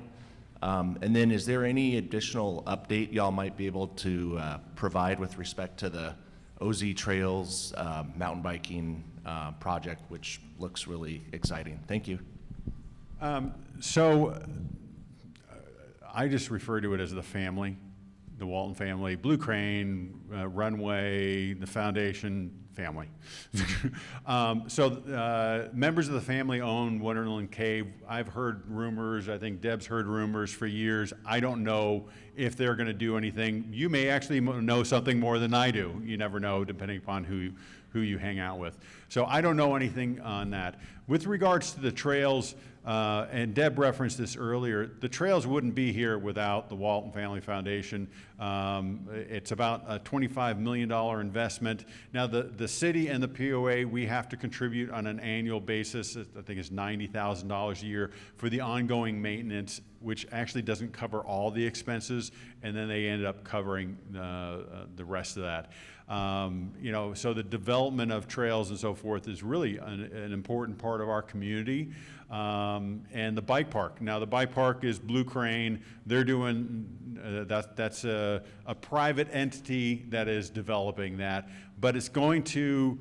And then is there any additional update y'all might be able to provide with respect to the OZ Trails mountain biking project, which looks really exciting? Thank you. So I just refer to it as the family, the Walton family, Blue Crane, Runway, the foundation family. Members of the family own Wonderland Cave. I've heard rumors, I think Deb's heard rumors for years. I don't know if they're going to do anything. You may actually know something more than I do. You never know, depending upon who you hang out with. So I don't know anything on that. With regards to the trails, and Deb referenced this earlier, the trails wouldn't be here without the Walton Family Foundation. It's about a $25 million investment. Now, the city and the POA, we have to contribute on an annual basis. I think it's $90,000 a year for the ongoing maintenance, which actually doesn't cover all the expenses, and then they ended up covering the rest of that. So the development of trails and so forth is really an important part of our community. And the bike park. Now, the bike park is Blue Crane. They're doing, that's a private entity that is developing that, but it's going to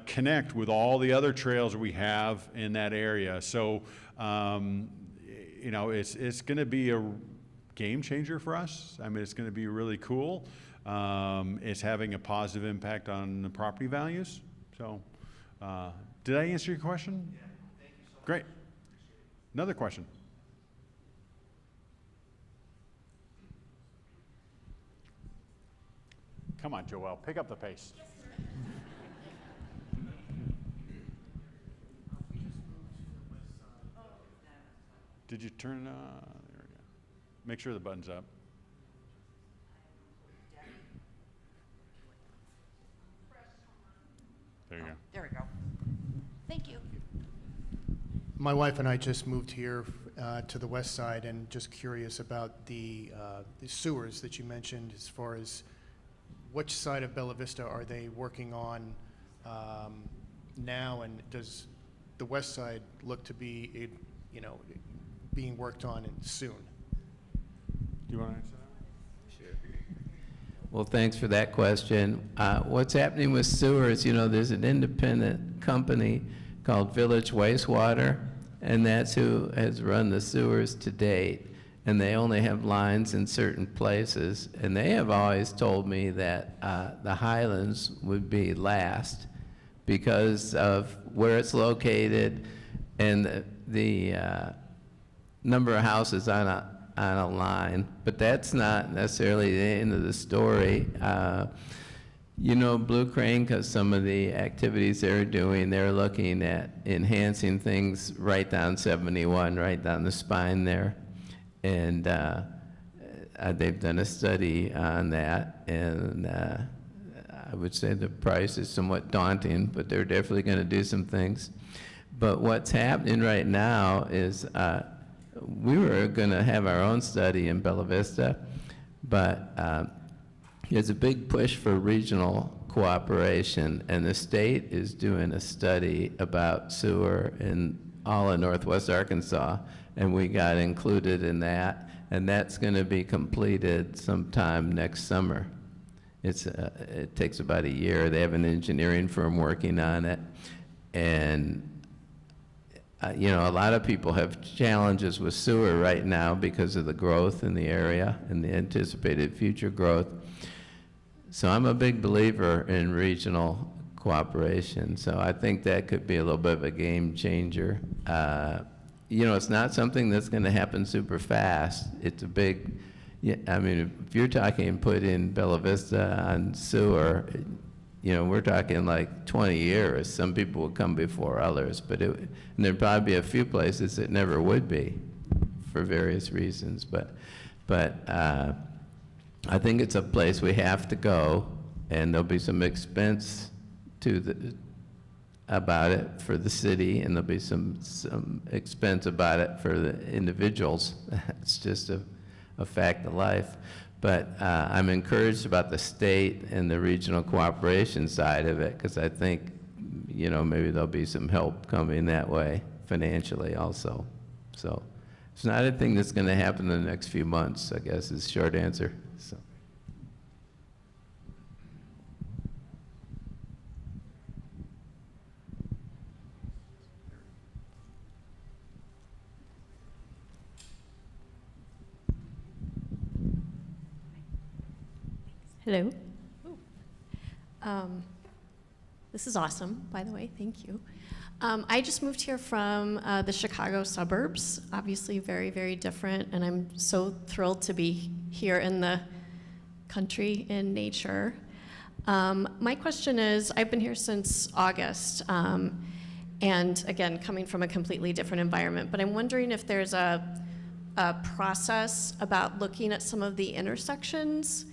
connect with all the other trails we have in that area. So, it's going to be a game changer for us. I mean, it's going to be really cool. It's having a positive impact on the property values. So, did I answer your question? Yeah, thank you so much. Great. Another question. Come on, Joelle, pick up the pace. Yes, sir. Did you turn, there we go. Make sure the button's up. There you go. There we go. Thank you. My wife and I just moved here to the west side, and just curious about the sewers that you mentioned. As far as which side of Bella Vista are they working on now, and does the west side look to be, being worked on soon? Do you want to answer that? Sure. Well, thanks for that question. What's happening with sewers, there's an independent company called Village Wastewater, and that's who has run the sewers to date. And they only have lines in certain places. And they have always told me that the Highlands would be last because of where it's located and the number of houses on a line. But that's not necessarily the end of the story. You know, Blue Crane, because some of the activities they're doing, they're looking at enhancing things right down 71, right down the spine there. And they've done a study on that, and I would say the price is somewhat daunting, but they're definitely going to do some things. But what's happening right now is we were going to have our own study in Bella Vista, but there's a big push for regional cooperation, and the state is doing a study about sewer in all of Northwest Arkansas, and we got included in that, and that's going to be completed sometime next summer. It takes about a year. They have an engineering firm working on it, and you know, a lot of people have challenges with sewer right now because of the growth in the area and the anticipated future growth. So I'm a big believer in regional cooperation. So I think that could be a little bit of a game changer. You know, it's not something that's going to happen super fast. It's a big, yeah, I mean, if you're talking put in Bella Vista on sewer, you know, we're talking like 20 years. Some people will come before others, but and there'd probably be a few places that never would be for various reasons. But I think it's a place we have to go, and there'll be some expense about it for the city, and there'll be some expense about it for the individuals. It's just a fact of life. But I'm encouraged about the state and the regional cooperation side of it, because I think, you know, maybe there'll be some help coming that way financially also. So it's not a thing that's going to happen in the next few months, I guess, is the short answer. So. Hello. This is awesome, by the way, thank you. I just moved here from the Chicago suburbs, obviously very, very different, and I'm so thrilled to be here in the country, in nature. My question is, I've been here since August, and again, coming from a completely different environment, but I'm wondering if there's a process about looking at some of the intersections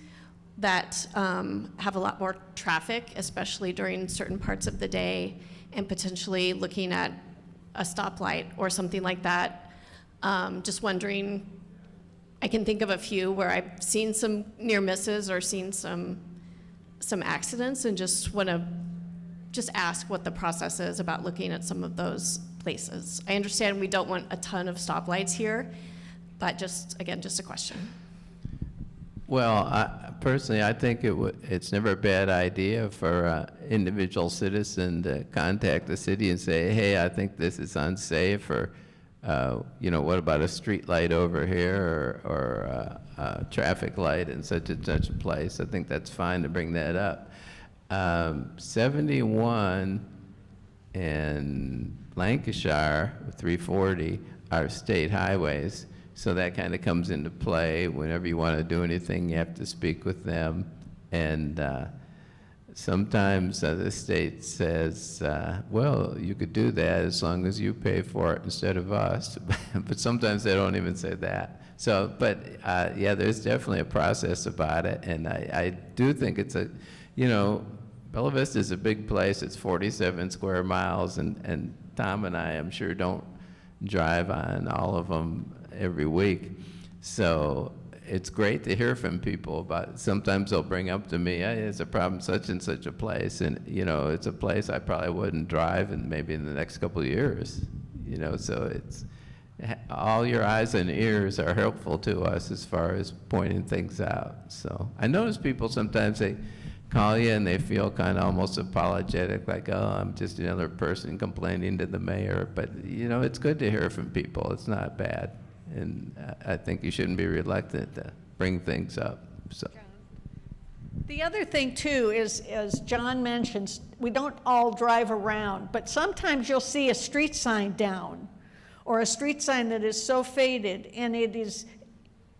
that have a lot more traffic, especially during certain parts of the day, and potentially looking at a stoplight or something like that. Just wondering, I can think of a few where I've seen some near misses or seen some accidents, and just want to ask what the process is about looking at some of those places. I understand we don't want a ton of stoplights here, but just a question. Well, personally, I think it's never a bad idea for an individual citizen to contact the city and say, hey, I think this is unsafe, or, you know, what about a street light over here, or a traffic light in such and such a place. I think that's fine to bring that up. 71 and Lancashire, 340, are state highways. So that kind of comes into play. Whenever you want to do anything, you have to speak with them. And sometimes the state says, well, you could do that as long as you pay for it instead of us. But sometimes they don't even say that. So, but yeah, there's definitely a process about it. And I do think it's a, you know, Bella Vista is a big place. It's 47 square miles. And Tom and I, I'm sure, don't drive on all of them every week. So it's great to hear from people about it. Sometimes they'll bring up to me, hey, there's a problem such and such a place, and you know, it's a place I probably wouldn't drive in maybe in the next couple of years. You know, so it's all your eyes and ears are helpful to us as far as pointing things out. So I notice people sometimes they call you and they feel kind of almost apologetic, like, oh, I'm just another person complaining to the mayor. But you know, it's good to hear from people. It's not bad. And I think you shouldn't be reluctant to bring things up. So. The other thing too is, as John mentions, we don't all drive around, but sometimes you'll see a street sign down, or a street sign that is so faded, and it is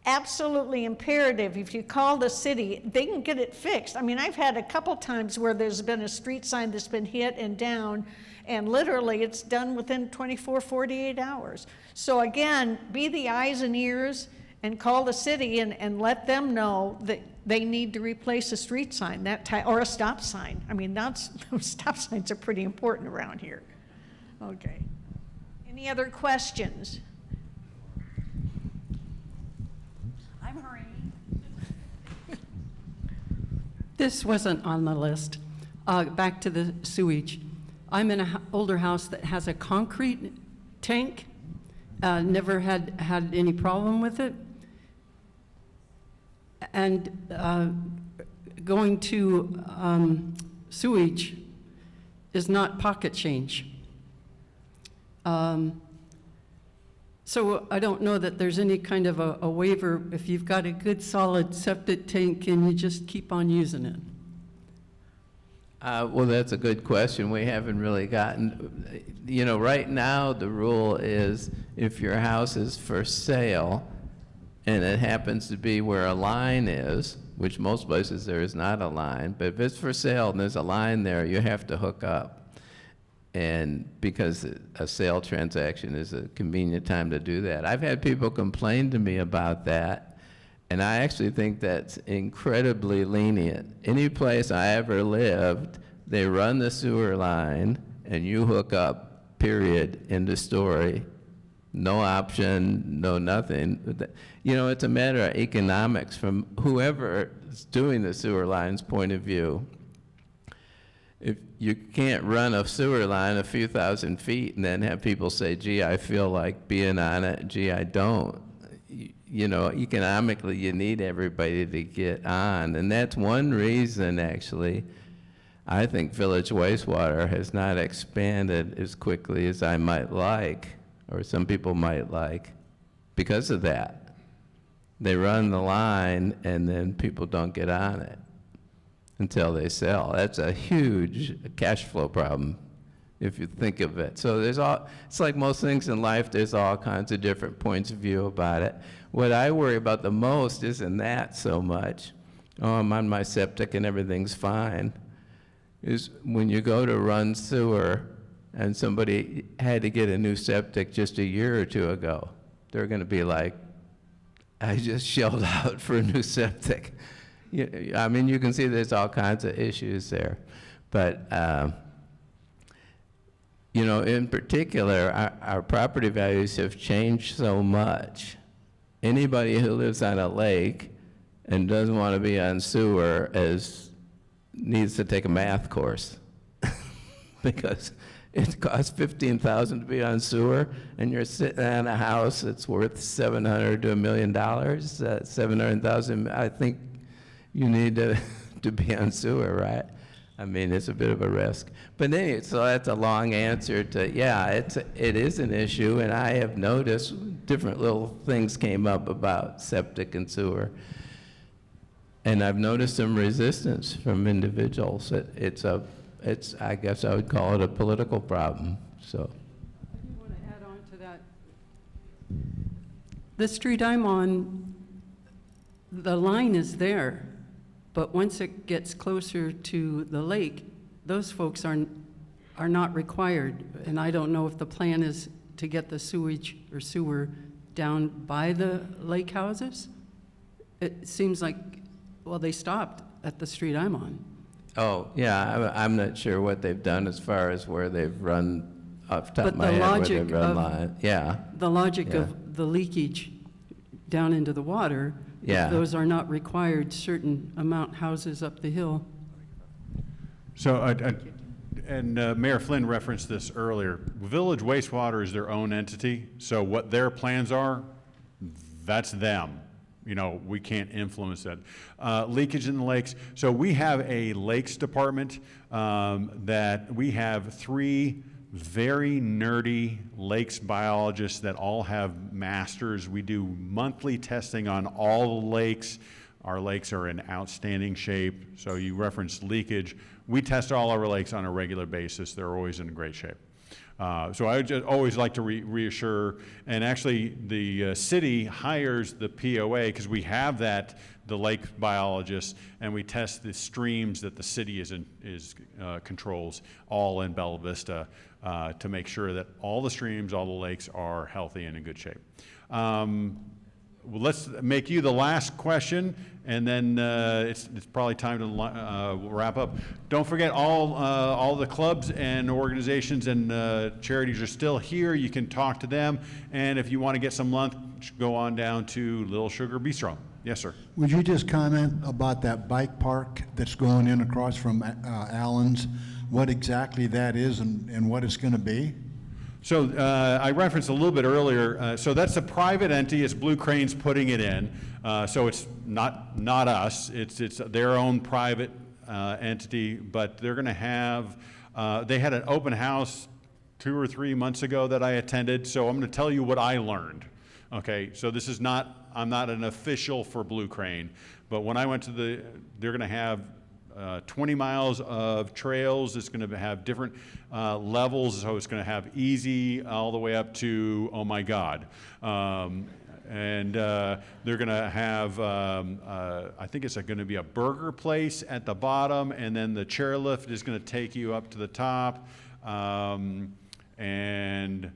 absolutely imperative, if you call the city, they can get it fixed. I mean, I've had a couple times where there's been a street sign that's been hit and down, and literally it's done within 24, 48 hours. So again, be the eyes and ears and call the city and let them know that they need to replace a street sign or a stop sign. I mean, stop signs are pretty important around here. Okay. Any other questions? I'm hurrying. This wasn't on the list. Back to the sewage. I'm in an older house that has a concrete tank. Never had any problem with it. And going to sewage is not pocket change. So I don't know that there's any kind of a waiver if you've got a good solid septic tank and you just keep on using it. Well, that's a good question. We haven't really gotten, right now the rule is if your house is for sale and it happens to be where a line is, which most places there is not a line, but if it's for sale and there's a line there, you have to hook up. And because a sale transaction is a convenient time to do that. I've had people complain to me about that, and I actually think that's incredibly lenient. Any place I ever lived, they run the sewer line and you hook up, period, end of story. No option, no nothing. It's a matter of economics from whoever is doing the sewer line's point of view. If you can't run a sewer line a few thousand feet and then have people say, gee, I feel like being on it, gee, I don't. Economically, you need everybody to get on. And that's one reason, actually, I think village wastewater has not expanded as quickly as I might like, or some people might like, because of that. They run the line and then people don't get on it until they sell. That's a huge cash flow problem, if you think of it. So it's like most things in life, there's all kinds of different points of view about it. What I worry about the most isn't that so much. Oh, I'm on my septic and everything's fine. Is when you go to run sewer and somebody had to get a new septic just a year or two ago, they're gonna be like, I just shelled out for a new septic. I mean, you can see there's all kinds of issues there. But, in particular, our property values have changed so much. Anybody who lives on a lake and doesn't want to be on sewer needs to take a math course because it costs $15,000 to be on sewer, and you're sitting on a house that's worth $700 to $1 million, $700,000. I think you need to be on sewer, right? I mean, it's a bit of a risk. But anyway, so that's a long answer to, yeah, it is an issue, and I have noticed different little things came up about septic and sewer. And I've noticed some resistance from individuals. It's I guess I would call it a political problem, so. I do want to add on to that. The street I'm on, the line is there, but once it gets closer to the lake, those folks are not required. And I don't know if the plan is to get the sewage or sewer down by the lake houses. It seems like, well, they stopped at the street I'm on. Oh, yeah, I'm not sure what they've done as far as where they've run, off the top But of my the head, where logic they've run of- line. Yeah, The logic Yeah. of the leakage down into the water, if Yeah. those are not required, certain amount houses up the hill. So, Mayor Flynn referenced this earlier. Village wastewater is their own entity, so what their plans are, that's them. We can't influence that. Leakage in the lakes. So we have a lakes department that we have 3 very nerdy lakes biologists that all have masters. We do monthly testing on all the lakes. Our lakes are in outstanding shape. So you referenced leakage. We test all our lakes on a regular basis. They're always in great shape. So I would just always like to reassure, and actually the city hires the POA because we have the lake biologist, and we test the streams that the city controls all in Bella Vista to make sure that all the streams, all the lakes are healthy and in good shape. Well, let's make you the last question, and then it's probably time to wrap up. Don't forget, all the clubs and organizations and charities are still here. You can talk to them, and if you want to get some lunch, go on down to Little Sugar Bistro. Yes, sir. Would you just comment about that bike park that's going in across from Allen's? What exactly that is and what it's going to be? So I referenced a little bit earlier, so that's a private entity, it's Blue Crane's putting it in, so it's not us, it's their own private entity, but they're gonna have, they had an open house 2 or 3 months ago that I attended, so I'm gonna tell you what I learned. Okay, so this is not, I'm not an official for Blue Crane, but when I went to they're gonna have 20 miles of trails. It's going to have different levels, so it's going to have easy all the way up to, oh my God. And they're going to have, I think it's going to be a burger place at the bottom, and then the chairlift is going to take you up to the top. And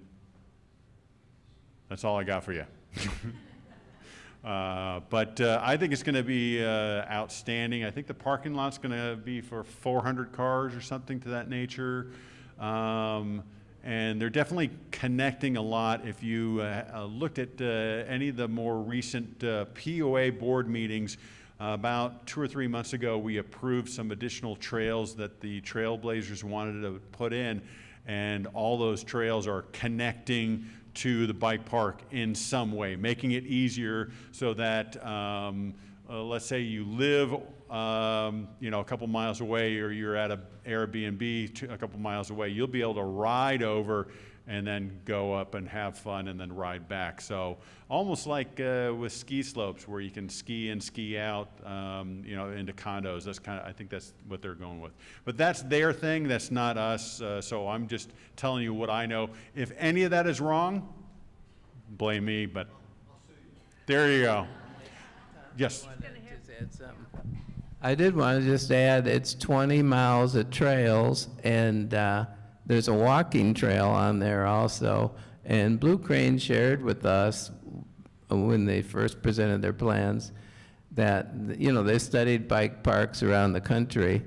that's all I got for you. But I think it's going to be outstanding. I think the parking lot's going to be for 400 cars or something to that nature. And they're definitely connecting a lot. If you looked at any of the more recent POA board meetings, about 2 or 3 months ago, we approved some additional trails that the Trailblazers wanted to put in, and all those trails are connecting to the bike park in some way, making it easier so that, let's say you live, a couple miles away, or you're at an Airbnb a couple miles away, you'll be able to ride over and then go up and have fun and then ride back. So almost like with ski slopes where you can ski and ski out, into condos. That's I think that's what they're going with. But that's their thing, that's not us. So I'm just telling you what I know. If any of that is wrong, blame me, but there you go. Yes. I did want to just add, it's 20 miles of trails, and there's a walking trail on there also. And Blue Crane shared with us when they first presented their plans that, they studied bike parks around the country,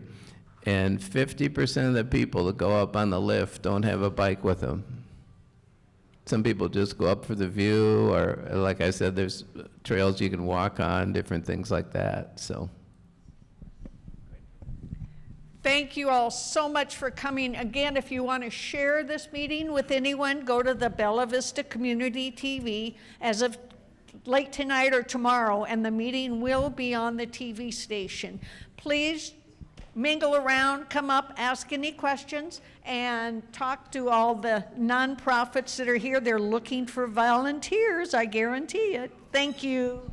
and 50% of the people that go up on the lift don't have a bike with them. Some people just go up for the view, or like I said, there's trails you can walk on, different things like that, so. Thank you all so much for coming. Again, if you want to share this meeting with anyone, go to the Bella Vista Community TV as of late tonight or tomorrow, and the meeting will be on the TV station. Please mingle around, come up, ask any questions, and talk to all the nonprofits that are here. They're looking for volunteers, I guarantee it. Thank you.